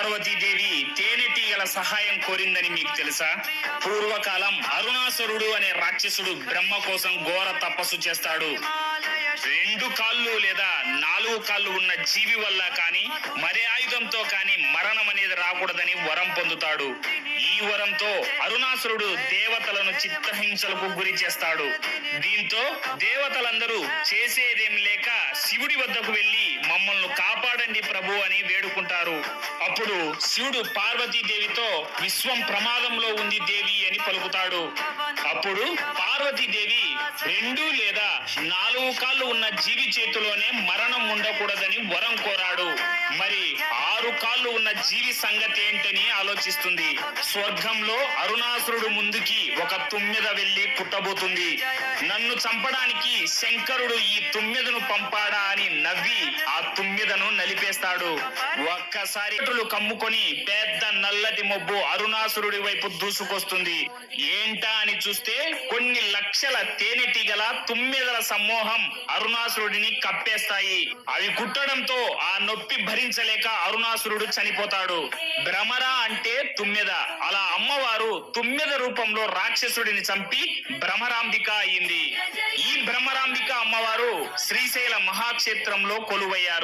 పార్వతీదేవి తేనెటీగల సహాయం కోరిందని మీకు తెలుసా? పూర్వకాలం అరుణాసురుడు అనే రాక్షసుడు బ్రహ్మ కోసం ఘోర తపస్సు చేస్తాడు. 2 కాళ్ళు లేదా 4 కాళ్ళు ఉన్న జీవి వల్ల కానీ మరే ఆయుధంతో కానీ మరణం అనేది రాకూడదని వరం పొందుతాడు. ఈ వరంతో అరుణాసురుడు దేవతలను చిత్రహింసలకు గురి చేస్తాడు. దీంతో దేవతలందరూ చేసేదేం లేక శివుడి వద్దకు వెళ్లి మమ్మల్ని కాపాడండి ప్రభు అని వేడుకుంటారు. అప్పుడు శివుడు పార్వతీదేవితో విశ్వం ప్రమాదంలో ఉంది దేవి అని పలుకుతాడు. అప్పుడు పార్వతీదేవి 2 లేదా 4 కాళ్ళు ఉన్న జీవి చేతిలోనే మరణం ఉండకూడదని వరం కోరాడు. మరి 6 కాళ్ళు ఉన్న జీవి సంగతి ఏంటని ఆలోచిస్తుంది. స్వర్గంలో అరుణాసురుడు ముందుకి ఒక తుమ్మెద వెళ్లి పుట్టబోతుంది. నన్ను చంపడానికి శంకరుడు ఈ తుమ్మెదను పంపాడా అని నవ్వి ఆ తుమ్మెదను నలిపేస్తాడు. ఒక్కసారి కమ్ముకొని పెద్ద నల్లటి మొబ్బు అరుణాసురుడి వైపు దూసుకొస్తుంది. ఏంటా అని చూస్తే కొన్ని లక్షల తేనెటీగల తుమ్మెదల సమూహం అరుణాసురుడిని కప్పేస్తాయి. అవి కుట్టడంతో ఆ నొప్పి భరించలేక అరుణాసురుడు చనిపోతాడు. భ్రమర అంటే తుమ్మెద. అలా అమ్మవారు తుమ్మెద రూపంలో రాక్షసుడిని చంపి భ్రమరాంబిక అయింది. ఈ భ్రమరాంబిక అమ్మవారు శ్రీశైల మహాక్షేత్రంలో కొలువయ్యారు.